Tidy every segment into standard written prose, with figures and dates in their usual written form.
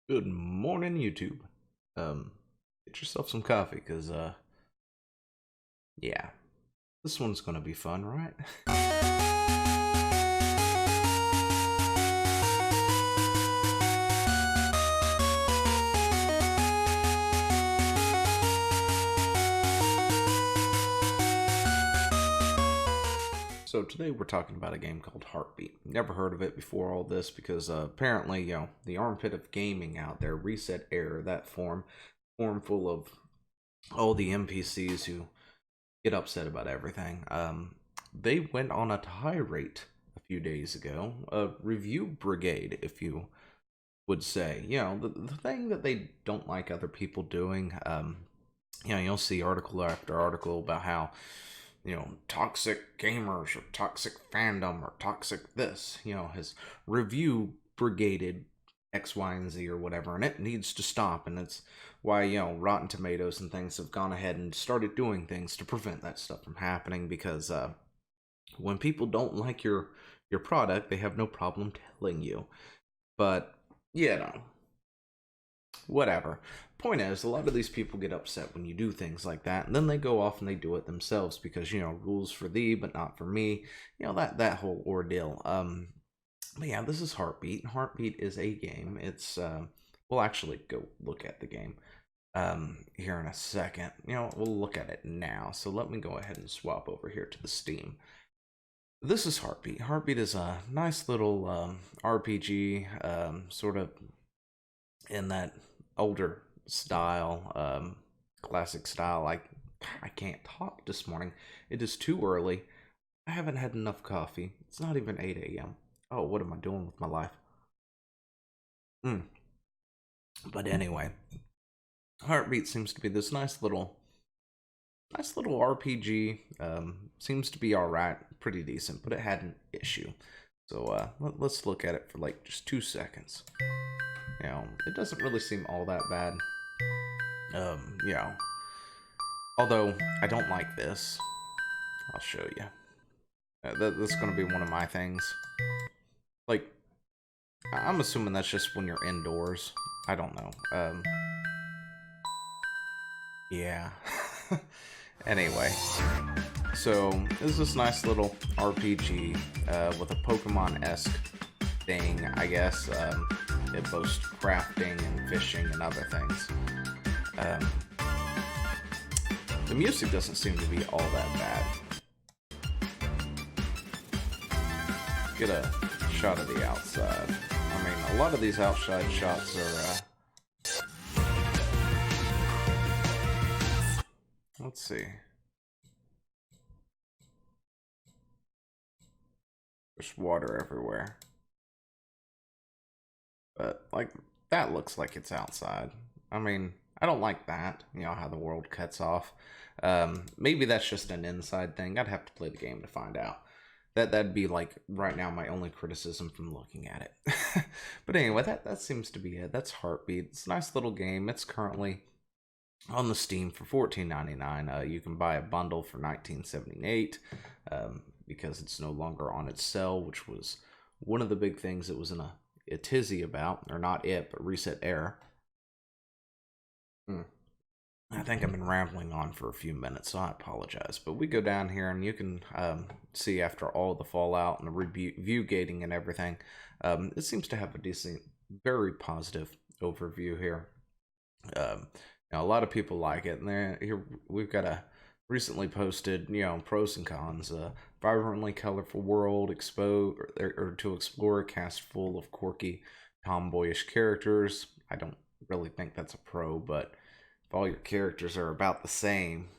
Good morning, YouTube. Get yourself some coffee, cause yeah, this one's gonna be fun, right? So today we're talking about a game called Heartbeat. Never heard of it before all this because apparently, the armpit of gaming out there, ResetEra, that form full of all the NPCs who get upset about everything. They went on a tirade a few days ago, a review brigade, if you would say. The thing that they don't like other people doing. You'll see article after article about how, toxic gamers or toxic fandom or toxic this, has review brigaded X, Y, and Z or whatever, and it needs to stop. And it's why, Rotten Tomatoes and things have gone ahead and started doing things to prevent that stuff from happening because when people don't like your product, they have no problem telling you. But, whatever. Point is, a lot of these people get upset when you do things like that, and then they go off and they do it themselves because, rules for thee, but not for me. That whole ordeal. But yeah, this is Heartbeat. Heartbeat is a game. It's we'll actually go look at the game here in a second. We'll look at it now. So let me go ahead and swap over here to the Steam. This is Heartbeat. Heartbeat is a nice little RPG, sort of in that older style, classic style. I can't talk this morning. It is too early. I haven't had enough coffee. It's not even 8 a.m. Oh, what am I doing with my life? But anyway, Heartbeat seems to be this nice little RPG. Seems to be alright, pretty decent, but it had an issue. So let's look at it for like just 2 seconds. It doesn't really seem all that bad. Although I don't like this. I'll show you. That's gonna be one of my things. Like, I'm assuming that's just when you're indoors. I don't know. Yeah. Anyway, so this is this nice little RPG with a Pokemon-esque thing, I guess. It boasts crafting and fishing and other things. The music doesn't seem to be all that bad. Get a shot of the outside. I mean, a lot of these outside shots are, let's see. There's water everywhere. But, like, that looks like it's outside. I mean, I don't like that, how the world cuts off. Maybe that's just an inside thing. I'd have to play the game to find out. That'd be, like, right now my only criticism from looking at it. But anyway, that seems to be it. That's Heartbeat. It's a nice little game. It's currently on the Steam for $14.99. You can buy a bundle for $19.78 because it's no longer on its sale, which was one of the big things it was in a tizzy about, or not it, but ResetEra. I think I've been rambling on for a few minutes, so I apologize. But we go down here, and you can see after all the fallout and the review gating and everything, it seems to have a decent, very positive overview here. A lot of people like it, and here we've got a recently posted, pros and cons. Vibrantly colorful world, or to explore a cast full of quirky, tomboyish characters. I don't really think that's a pro, but if all your characters are about the same,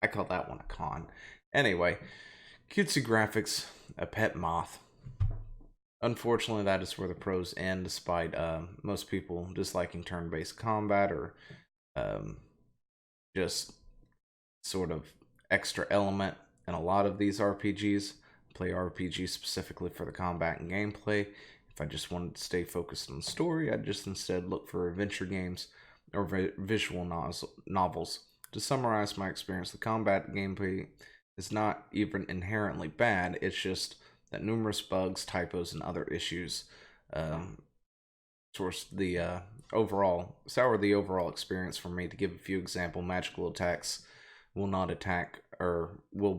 I call that one a con. Anyway, cutesy graphics, a pet moth. Unfortunately, that is where the pros end, despite most people disliking turn-based combat or just sort of extra element in a lot of these RPGs. Play RPGs specifically for the combat and gameplay. If I just wanted to stay focused on the story, I'd just instead look for adventure games or visual novels. To summarize my experience, the combat gameplay is not even inherently bad. It's just that numerous bugs, typos, and other issues source the overall experience for me. To give a few example, magical attacks will not attack or will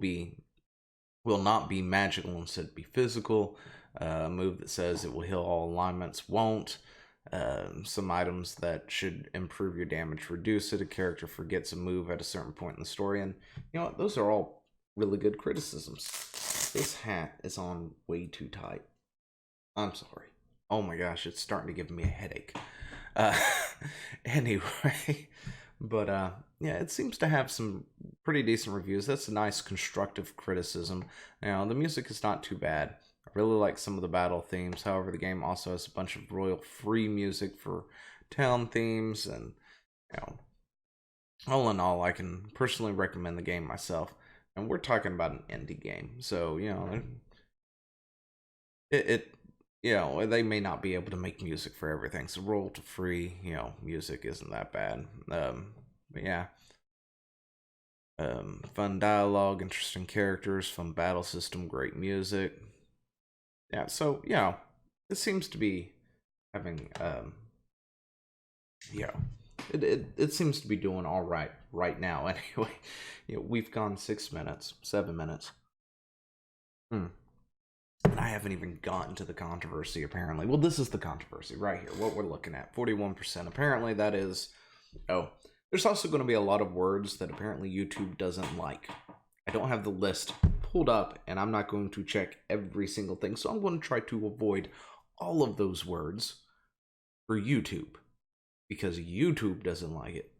not be magical, instead be physical. A move that says it will heal all alignments won't. Some items that should improve your damage reduce it. A character forgets a move at a certain point in the story, and you know what? Those are all really good criticisms. This hat is on way too tight. I'm sorry. Oh my gosh, it's starting to give me a headache. Uh, anyway, but yeah, it seems to have some pretty decent reviews. That's a nice constructive criticism. Now, the music is not too bad. I really like some of the battle themes. However, the game also has a bunch of royal free music for town themes, and you know, all in all, I can personally recommend the game myself. And we're talking about an indie game, so you know, it you know, they may not be able to make music for everything. So royalty free, you know, music isn't that bad. But yeah, fun dialogue, interesting characters, fun battle system, great music. Yeah, so you know, it seems to be having yeah, it seems to be doing all right now. Anyway, you know, we've gone 6 minutes, 7 minutes. And I haven't even gotten to the controversy, apparently. Well, this is the controversy right here, what we're looking at. 41%. Apparently that is... Oh, there's also going to be a lot of words that apparently YouTube doesn't like. I don't have the list pulled up, and I'm not going to check every single thing, so I'm going to try to avoid all of those words for YouTube, because YouTube doesn't like it.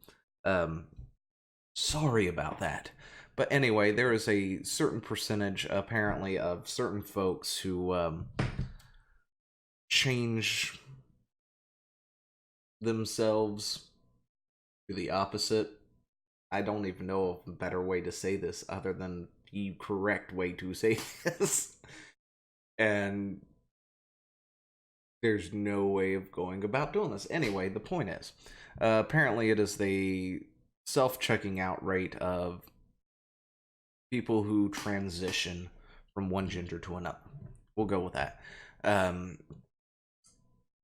Sorry about that. But anyway, there is a certain percentage, apparently, of certain folks who change themselves to the opposite. I don't even know of a better way to say this other than the correct way to say this. And there's no way of going about doing this. Anyway, the point is, apparently it is the self-checking out rate of people who transition from one gender to another. We'll go with that. I'm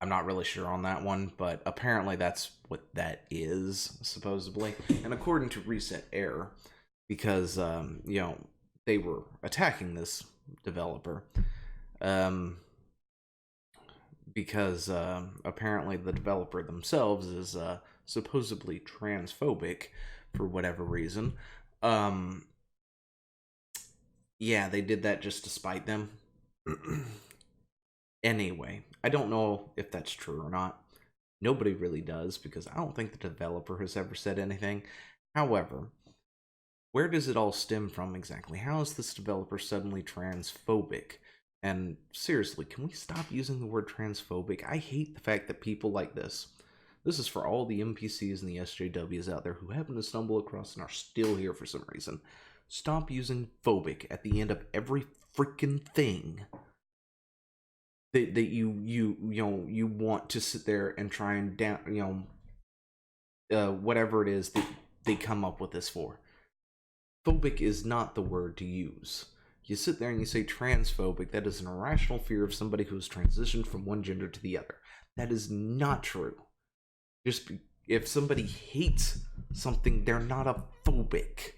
not really sure on that one, but apparently that's what that is, supposedly. And according to ResetEra, because you know, they were attacking this developer, because apparently the developer themselves is supposedly transphobic for whatever reason. Yeah, they did that just to spite them. Anyway, I don't know if that's true or not. Nobody really does, because I don't think the developer has ever said anything. However, where does it all stem from exactly? How is this developer suddenly transphobic? And seriously, can we stop using the word transphobic? I hate the fact that people like this is for all the NPCs and the SJWs out there who happen to stumble across and are still here for some reason. Stop using phobic at the end of every freaking thing that you want to sit there and try and down, whatever it is that they come up with this for. Phobic is not the word to use. You sit there and you say transphobic. That is an irrational fear of somebody who has transitioned from one gender to the other. That is not true. If somebody hates something, they're not a phobic.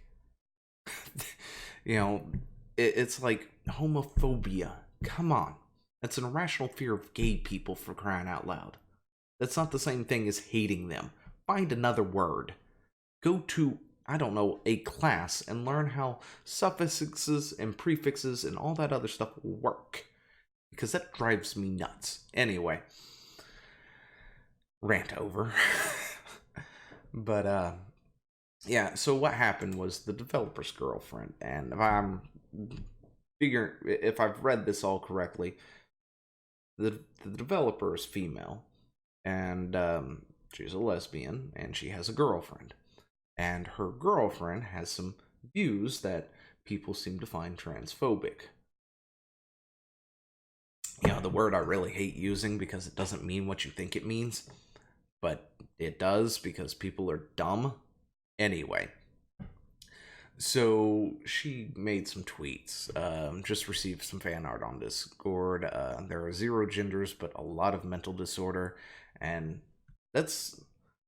You know, it's like homophobia. Come on. That's an irrational fear of gay people, for crying out loud. That's not the same thing as hating them. Find another word. Go to, I don't know, a class and learn how suffixes and prefixes and all that other stuff work. Because that drives me nuts. Anyway. Rant over. But, yeah, so what happened was the developer's girlfriend, and if I've read this all correctly, the developer is female, and she's a lesbian, and she has a girlfriend, and her girlfriend has some views that people seem to find transphobic. You know, the word I really hate using because it doesn't mean what you think it means, but it does because people are dumb. Anyway, so she made some tweets, just received some fan art on Discord. There are 0 genders, but a lot of mental disorder. And that's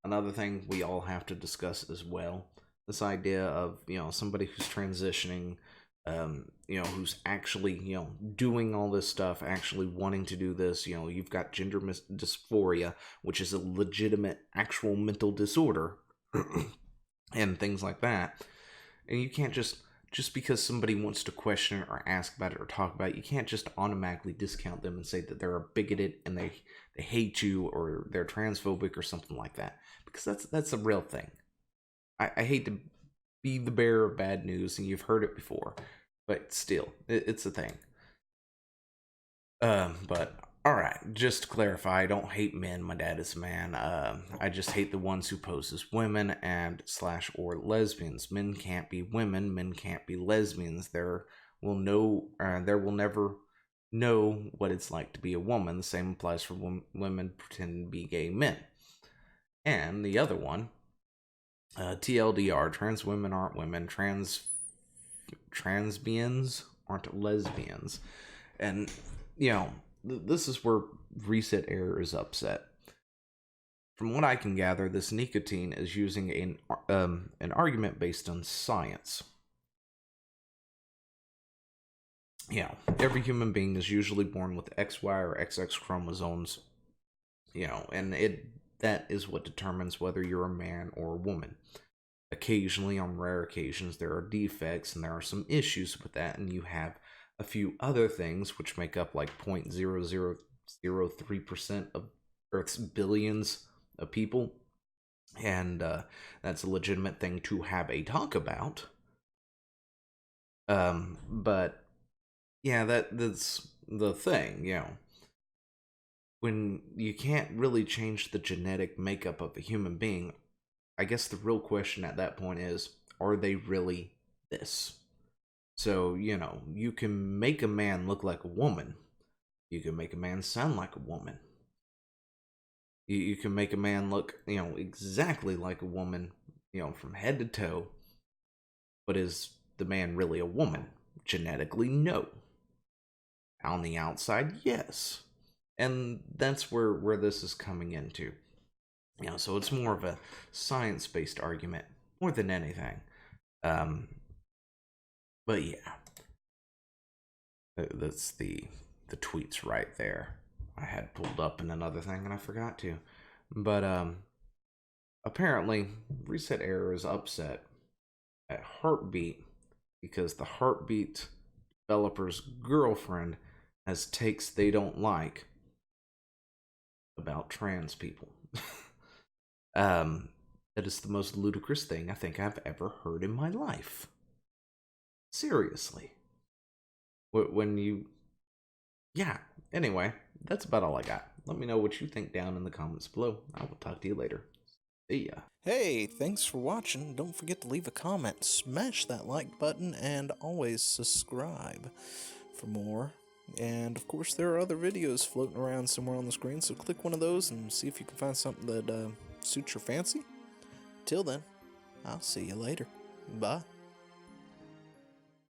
another thing we all have to discuss as well. This idea of, somebody who's transitioning, who's actually, doing all this stuff, actually wanting to do this. You've got gender dysphoria, which is a legitimate, actual mental disorder, and things like that. And you can't just because somebody wants to question it or ask about it or talk about it, you can't just automatically discount them and say that they're a bigoted and they hate you or they're transphobic or something like that. Because that's a real thing. I hate to be the bearer of bad news, and you've heard it before, but still, it's a thing. But alright, just to clarify, I don't hate men. My dad is a man. I just hate the ones who pose as women and / or lesbians. Men can't be women. Men can't be lesbians. There will never know what it's like to be a woman. The same applies for women pretending to be gay men. And the other one, TLDR, trans women aren't women. Transbians aren't lesbians. And, this is where ResetEra is upset. From what I can gather, this nicotine is using an argument based on science. Every human being is usually born with XY or XX chromosomes, and that is what determines whether you're a man or a woman. Occasionally, on rare occasions, there are defects and there are some issues with that, and you have a few other things which make up like 0.0003% of Earth's billions of people, and that's a legitimate thing to have a talk about. But yeah, that's the thing, when you can't really change the genetic makeup of a human being, I guess the real question at that point is, are they really this? So, you can make a man look like a woman. You can make a man sound like a woman. You can make a man look, exactly like a woman, from head to toe. But is the man really a woman? Genetically, no. On the outside, yes. And that's where this is coming into. So it's more of a science-based argument, more than anything. But yeah. That's the tweets right there. I had pulled up in another thing and I forgot to. But apparently ResetEra is upset at Heartbeat because the Heartbeat developer's girlfriend has takes they don't like about trans people. That is the most ludicrous thing I think I've ever heard in my life. Seriously. When you... Yeah, anyway, that's about all I got. Let me know what you think down in the comments below. I will talk to you later. See ya. Hey, thanks for watching. Don't forget to leave a comment, smash that like button, and always subscribe for more. And of course, there are other videos floating around somewhere on the screen, so click one of those and see if you can find something that suits your fancy. Till then, I'll see you later. Bye.